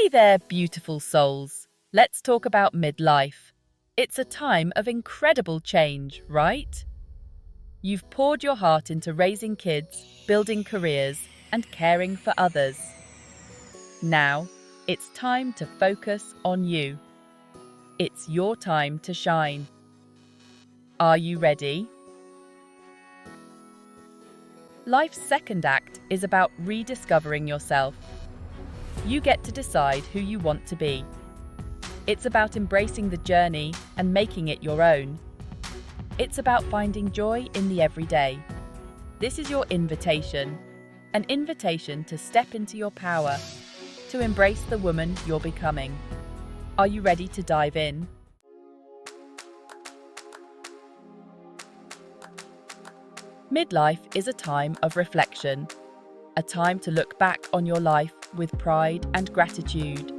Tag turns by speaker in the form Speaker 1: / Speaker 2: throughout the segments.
Speaker 1: Hey there, beautiful souls. Let's talk about midlife. It's a time of incredible change, right? You've poured your heart into raising kids, building careers, and caring for others. Now, it's time to focus on you. It's your time to shine. Are you ready? Life's second act is about rediscovering yourself. You get to decide who you want to be. It's about embracing the journey and making it your own. It's about finding joy in the everyday. This is your invitation, an invitation to step into your power, to embrace the woman you're becoming. Are you ready to dive in? Midlife is a time of reflection, a time to look back on your life with pride and gratitude.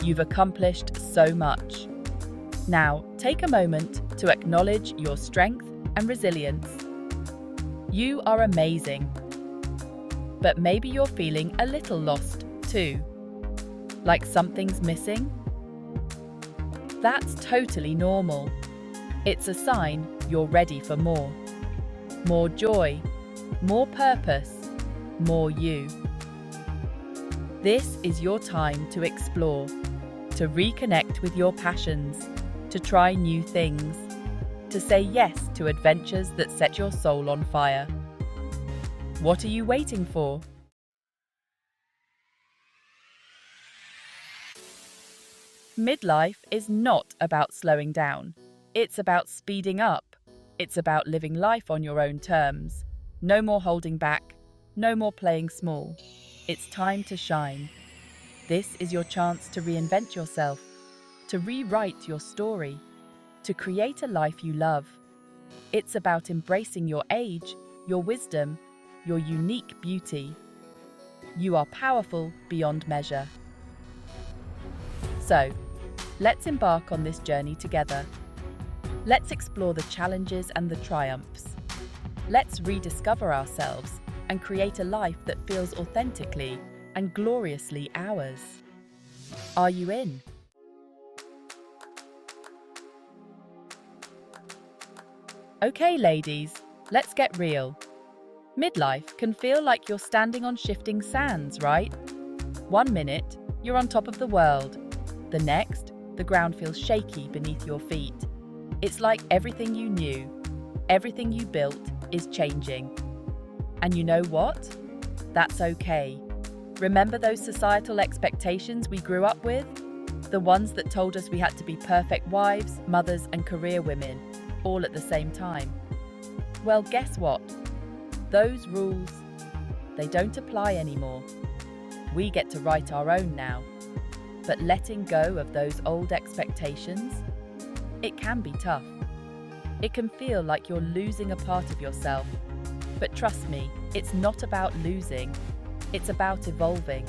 Speaker 1: You've accomplished so much. Now, take a moment to acknowledge your strength and resilience. You are amazing. But maybe you're feeling a little lost, too. Like something's missing? That's totally normal. It's a sign you're ready for more. More joy, more purpose, more you. This is your time to explore, to reconnect with your passions, to try new things, to say yes to adventures that set your soul on fire. What are you waiting for? Midlife is not about slowing down. It's about speeding up. It's about living life on your own terms. No more holding back, no more playing small. It's time to shine. This is your chance to reinvent yourself, to rewrite your story, to create a life you love. It's about embracing your age, your wisdom, your unique beauty. You are powerful beyond measure. So, let's embark on this journey together. Let's explore the challenges and the triumphs. Let's rediscover ourselves and create a life that feels authentically and gloriously ours. Are you in? Okay, ladies, let's get real. Midlife can feel like you're standing on shifting sands, right? 1 minute, you're on top of the world. The next, the ground feels shaky beneath your feet. It's like everything you knew, everything you built is changing. And you know what? That's okay. Remember those societal expectations we grew up with? The ones that told us we had to be perfect wives, mothers, and career women, all at the same time. Well, guess what? Those rules, they don't apply anymore. We get to write our own now. But letting go of those old expectations, it can be tough. It can feel like you're losing a part of yourself. But trust me, it's not about losing. It's about evolving.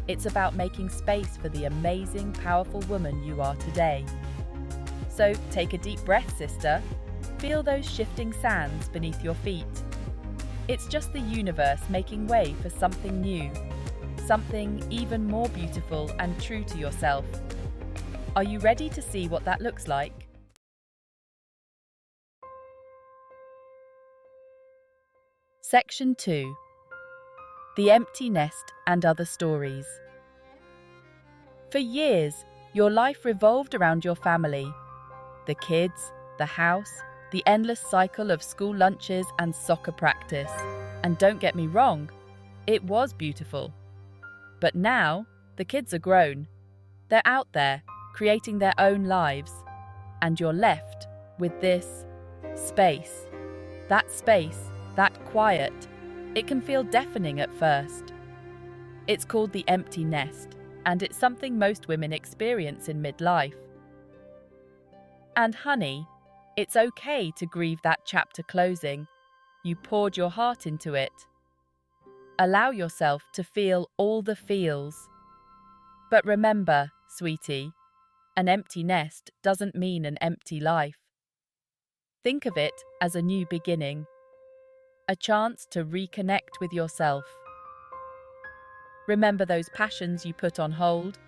Speaker 1: It's about making space for the amazing, powerful woman you are today. So take a deep breath, sister. Feel those shifting sands beneath your feet. It's just the universe making way for something new, something even more beautiful and true to yourself. Are you ready to see what that looks like? Section 2. The Empty Nest and Other Stories. For years, your life revolved around your family. The kids, the house, the endless cycle of school lunches and soccer practice. And don't get me wrong, it was beautiful. But now, the kids are grown. They're out there, creating their own lives. And you're left with this space. That quiet. It can feel deafening at first. It's called the empty nest, and it's something most women experience in midlife. And honey, it's okay to grieve that chapter closing. You poured your heart into it. Allow yourself to feel all the feels. But remember, sweetie, an empty nest doesn't mean an empty life. Think of it as a new beginning, a chance to reconnect with yourself. Remember those passions you put on hold?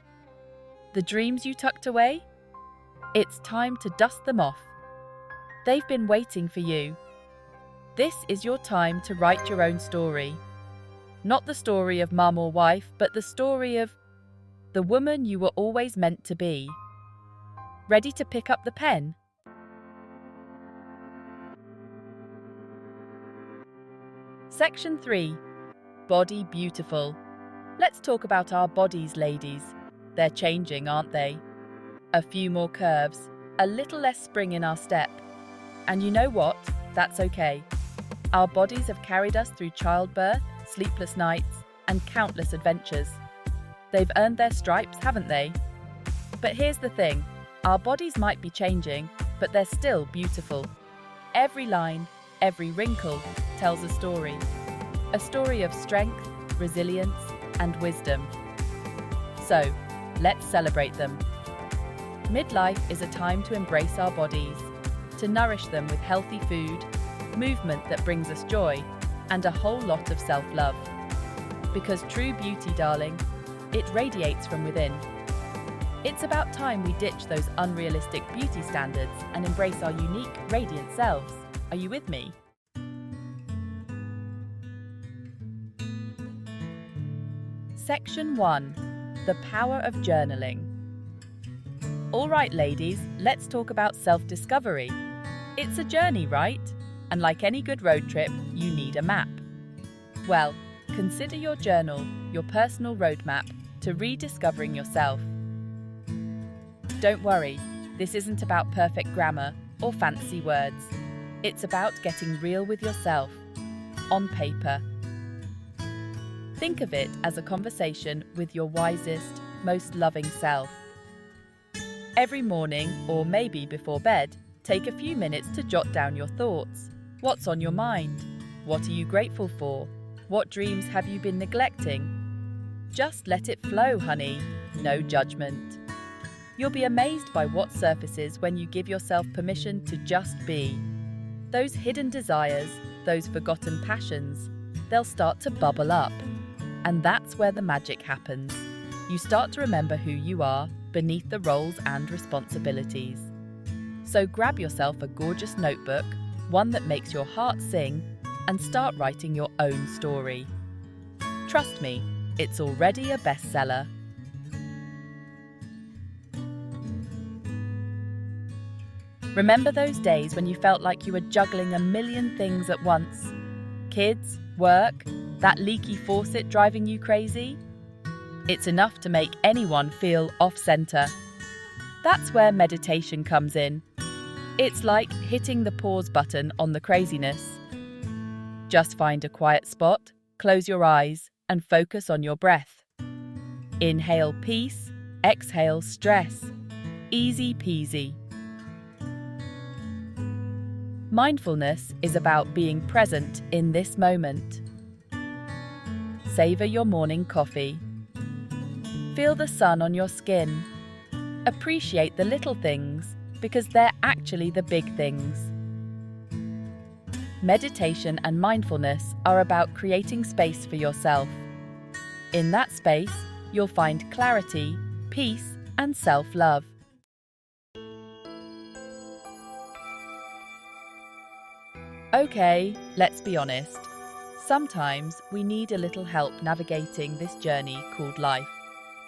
Speaker 1: The dreams you tucked away? It's time to dust them off. They've been waiting for you. This is your time to write your own story. Not the story of mum or wife, but the story of the woman you were always meant to be. Ready to pick up the pen? Section 3. Body beautiful. Let's talk about our bodies, ladies. They're changing, aren't they? A few more curves, a little less spring in our step. And you know what? That's okay. Our bodies have carried us through childbirth, sleepless nights, and countless adventures. They've earned their stripes, haven't they? But here's the thing. Our bodies might be changing, but they're still beautiful. Every line, every wrinkle tells a story. A story of strength, resilience, and wisdom. So, let's celebrate them. Midlife is a time to embrace our bodies, to nourish them with healthy food, movement that brings us joy, and a whole lot of self-love. Because true beauty, darling, it radiates from within. It's about time we ditch those unrealistic beauty standards and embrace our unique, radiant selves. Are you with me? Section 1. The power of journaling. All right, ladies, let's talk about self-discovery. It's a journey, right? And like any good road trip, you need a map. Well, consider your journal your personal roadmap to rediscovering yourself. Don't worry, this isn't about perfect grammar or fancy words. It's about getting real with yourself, on paper. Think of it as a conversation with your wisest, most loving self. Every morning, or maybe before bed, take a few minutes to jot down your thoughts. What's on your mind? What are you grateful for? What dreams have you been neglecting? Just let it flow, honey. No judgment. You'll be amazed by what surfaces when you give yourself permission to just be. Those hidden desires, those forgotten passions, they'll start to bubble up. And that's where the magic happens. You start to remember who you are beneath the roles and responsibilities. So grab yourself a gorgeous notebook, one that makes your heart sing, and start writing your own story. Trust me, it's already a bestseller. Remember those days when you felt like you were juggling a million things at once? Kids, work, that leaky faucet driving you crazy? It's enough to make anyone feel off-center. That's where meditation comes in. It's like hitting the pause button on the craziness. Just find a quiet spot, close your eyes, and focus on your breath. Inhale peace, exhale stress. Easy peasy. Mindfulness is about being present in this moment. Savor your morning coffee. Feel the sun on your skin. Appreciate the little things because they're actually the big things. Meditation and mindfulness are about creating space for yourself. In that space, you'll find clarity, peace, and self-love. Okay, let's be honest. Sometimes we need a little help navigating this journey called life.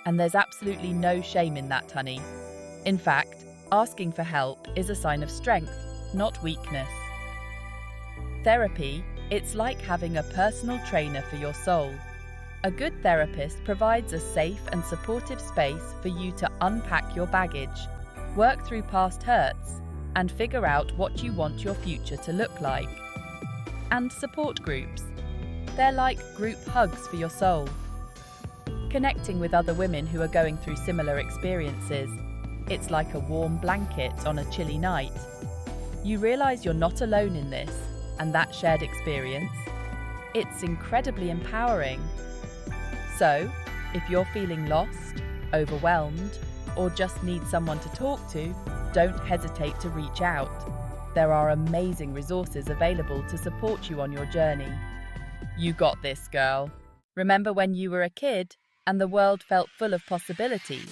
Speaker 1: And there's absolutely no shame in that, honey. In fact, asking for help is a sign of strength, not weakness. Therapy, it's like having a personal trainer for your soul. A good therapist provides a safe and supportive space for you to unpack your baggage, work through past hurts, and figure out what you want your future to look like. And support groups. They're like group hugs for your soul. Connecting with other women who are going through similar experiences, it's like a warm blanket on a chilly night. You realize you're not alone in this, and that shared experience, it's incredibly empowering. So, if you're feeling lost, overwhelmed, or just need someone to talk to, don't hesitate to reach out. There are amazing resources available to support you on your journey. You got this, girl. Remember when you were a kid and the world felt full of possibilities?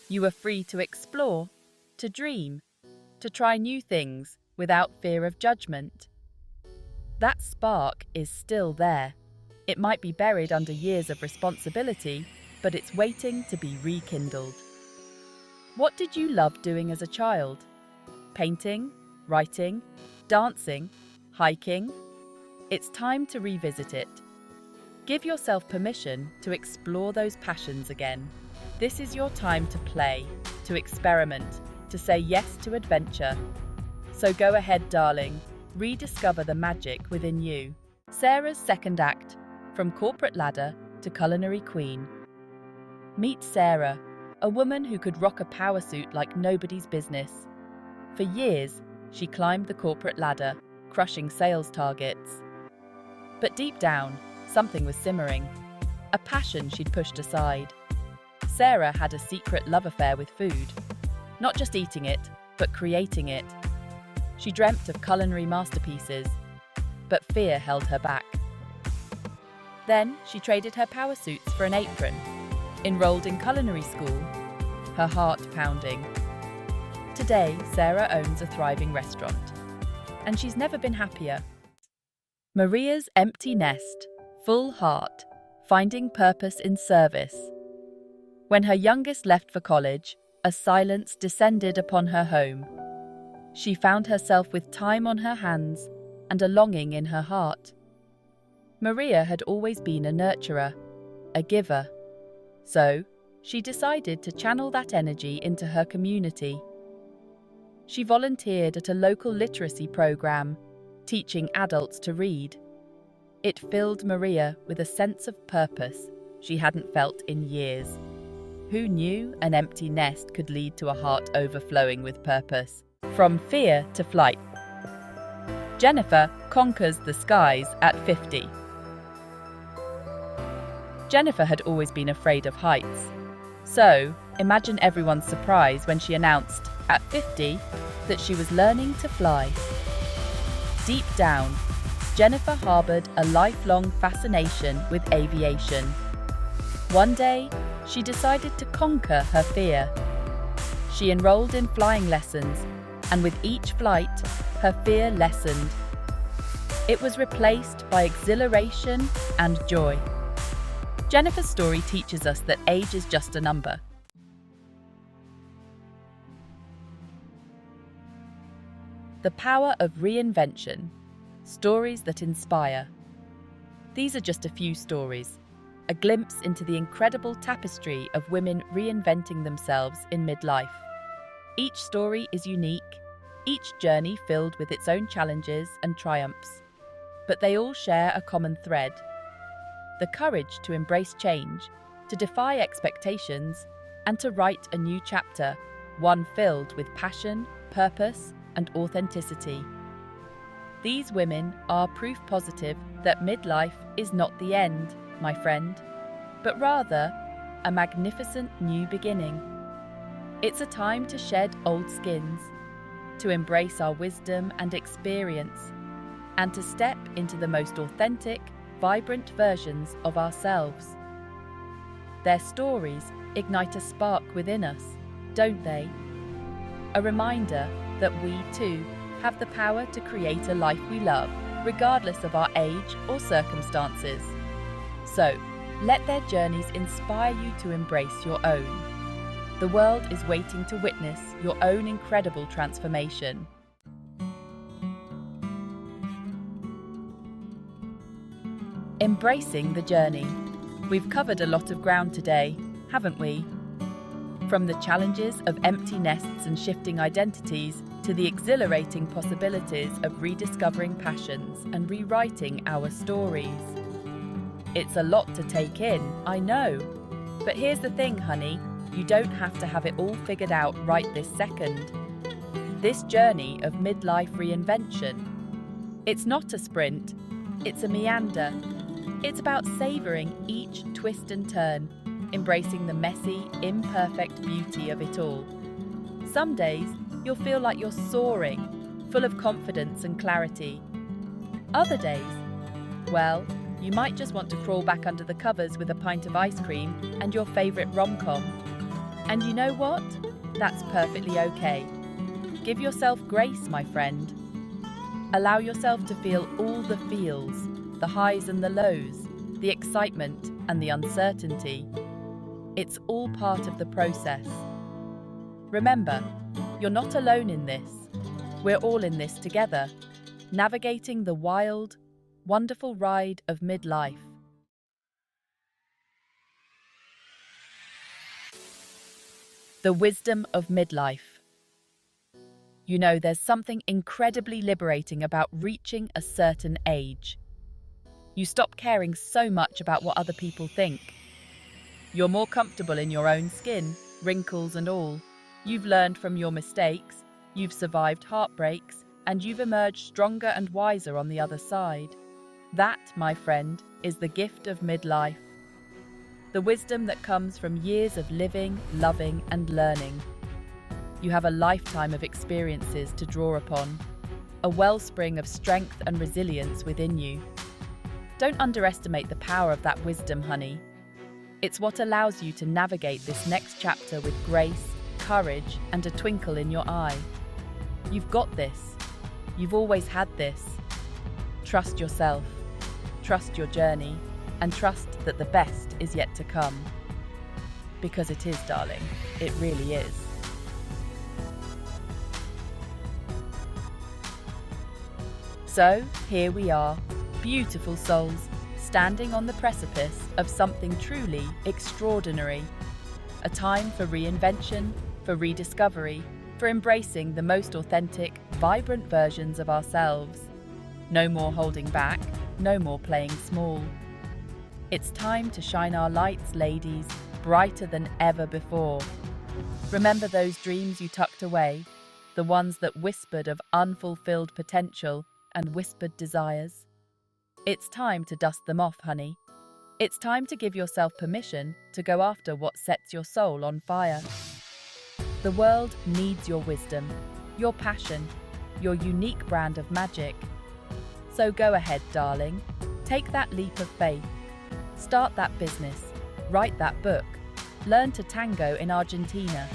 Speaker 1: You were free to explore, to dream, to try new things without fear of judgment. That spark is still there. It might be buried under years of responsibility, but it's waiting to be rekindled. What did you love doing as a child? Painting, writing, dancing, hiking? It's time to revisit it. Give yourself permission to explore those passions again. This is your time to play, to experiment, to say yes to adventure. So go ahead, darling, rediscover the magic within you. Sarah's second act, from corporate ladder to culinary queen. Meet Sarah, a woman who could rock a power suit like nobody's business. For years, she climbed the corporate ladder, crushing sales targets. But deep down, something was simmering, a passion she'd pushed aside. Sarah had a secret love affair with food, not just eating it, but creating it. She dreamt of culinary masterpieces, but fear held her back. Then she traded her power suits for an apron, enrolled in culinary school, her heart pounding. Today, Sarah owns a thriving restaurant, and she's never been happier. Maria's empty nest, full heart, finding purpose in service. When her youngest left for college, a silence descended upon her home. She found herself with time on her hands and a longing in her heart. Maria had always been a nurturer, a giver. So, she decided to channel that energy into her community. She volunteered at a local literacy program, teaching adults to read. It filled Maria with a sense of purpose she hadn't felt in years. Who knew an empty nest could lead to a heart overflowing with purpose? From fear to flight. Jennifer conquers the skies at 50. Jennifer had always been afraid of heights. So, imagine everyone's surprise when she announced, at 50, that she was learning to fly. Deep down, Jennifer harbored a lifelong fascination with aviation. One day, she decided to conquer her fear. She enrolled in flying lessons, and with each flight, her fear lessened. It was replaced by exhilaration and joy. Jennifer's story teaches us that age is just a number. The power of reinvention. Stories that inspire. These are just a few stories, a glimpse into the incredible tapestry of women reinventing themselves in midlife. Each story is unique, each journey filled with its own challenges and triumphs. But they all share a common thread: the courage to embrace change, to defy expectations, and to write a new chapter, one filled with passion, purpose, and authenticity. These women are proof positive that midlife is not the end, my friend, but rather a magnificent new beginning. It's a time to shed old skins, to embrace our wisdom and experience, and to step into the most authentic, vibrant versions of ourselves. Their stories ignite a spark within us, don't they? A reminder that we, too, have the power to create a life we love, regardless of our age or circumstances. So, let their journeys inspire you to embrace your own. The world is waiting to witness your own incredible transformation. Embracing the journey. We've covered a lot of ground today, haven't we? From the challenges of empty nests and shifting identities to the exhilarating possibilities of rediscovering passions and rewriting our stories. It's a lot to take in, I know. But here's the thing, honey, you don't have to have it all figured out right this second. This journey of midlife reinvention, it's not a sprint, it's a meander. It's about savouring each twist and turn, embracing the messy, imperfect beauty of it all. Some days, you'll feel like you're soaring, full of confidence and clarity. Other days, well, you might just want to crawl back under the covers with a pint of ice cream and your favorite rom-com. And you know what? That's perfectly okay. Give yourself grace, my friend. Allow yourself to feel all the feels, the highs and the lows, the excitement and the uncertainty. It's all part of the process. Remember, you're not alone in this. We're all in this together, navigating the wild, wonderful ride of midlife. The wisdom of midlife. You know, there's something incredibly liberating about reaching a certain age. You stop caring so much about what other people think. You're more comfortable in your own skin, wrinkles and all. You've learned from your mistakes, you've survived heartbreaks, and you've emerged stronger and wiser on the other side. That, my friend, is the gift of midlife. The wisdom that comes from years of living, loving, and learning. You have a lifetime of experiences to draw upon, a wellspring of strength and resilience within you. Don't underestimate the power of that wisdom, honey. It's what allows you to navigate this next chapter with grace, courage, and a twinkle in your eye. You've got this. You've always had this. Trust yourself, trust your journey, and trust that the best is yet to come. Because it is, darling. It really is. So, here we are, beautiful souls, standing on the precipice of something truly extraordinary. A time for reinvention, for rediscovery, for embracing the most authentic, vibrant versions of ourselves. No more holding back, no more playing small. It's time to shine our lights, ladies, brighter than ever before. Remember those dreams you tucked away, the ones that whispered of unfulfilled potential and whispered desires? It's time to dust them off, honey. It's time to give yourself permission to go after what sets your soul on fire. The world needs your wisdom, your passion, your unique brand of magic. So go ahead, darling. Take that leap of faith. Start that business. Write that book. Learn to tango in Argentina.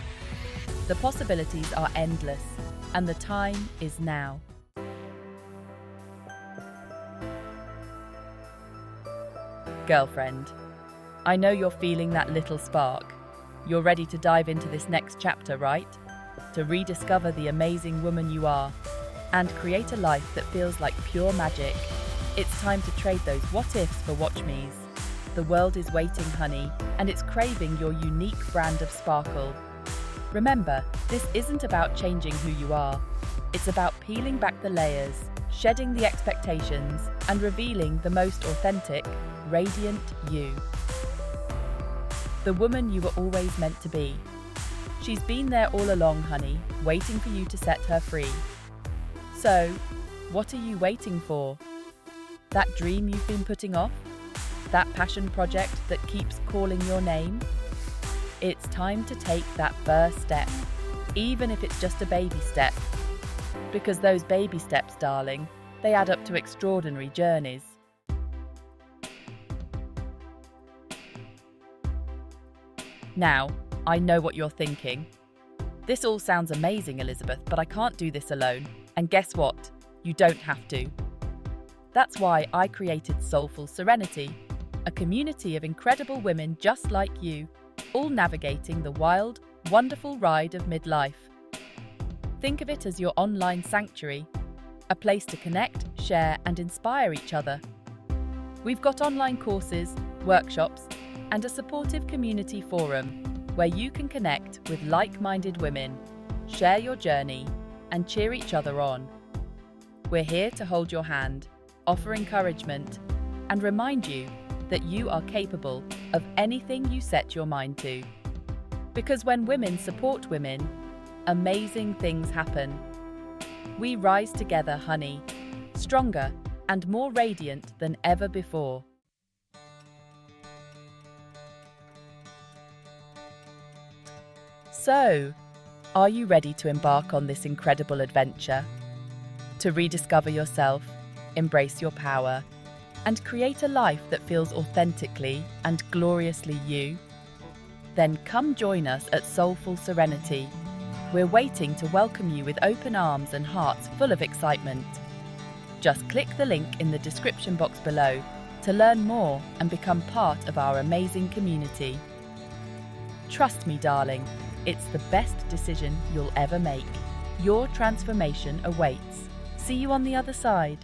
Speaker 1: The possibilities are endless, and the time is now. Girlfriend, I know you're feeling that little spark. You're ready to dive into this next chapter, right? To rediscover the amazing woman you are and create a life that feels like pure magic. It's time to trade those what-ifs for watch-me's. The world is waiting, honey, and it's craving your unique brand of sparkle. Remember, this isn't about changing who you are. It's about peeling back the layers, shedding the expectations, and revealing the most authentic, radiant you. The woman you were always meant to be. She's been there all along, honey, waiting for you to set her free. So, what are you waiting for? That dream you've been putting off? That passion project that keeps calling your name? It's time to take that first step, even if it's just a baby step. Because those baby steps, darling, they add up to extraordinary journeys. Now, I know what you're thinking. This all sounds amazing, Elizabeth, but I can't do this alone. And guess what? You don't have to. That's why I created Soulful Serenity, a community of incredible women just like you, all navigating the wild, wonderful ride of midlife. Think of it as your online sanctuary, a place to connect, share, and inspire each other. We've got online courses, workshops, and a supportive community forum where you can connect with like-minded women, share your journey, and cheer each other on. We're here to hold your hand, offer encouragement, and remind you that you are capable of anything you set your mind to. Because when women support women, amazing things happen. We rise together, honey, stronger and more radiant than ever before. So, are you ready to embark on this incredible adventure? To rediscover yourself, embrace your power, and create a life that feels authentically and gloriously you? Then come join us at Soulful Serenity. We're waiting to welcome you with open arms and hearts full of excitement. Just click the link in the description box below to learn more and become part of our amazing community. Trust me, darling, it's the best decision you'll ever make. Your transformation awaits. See you on the other side.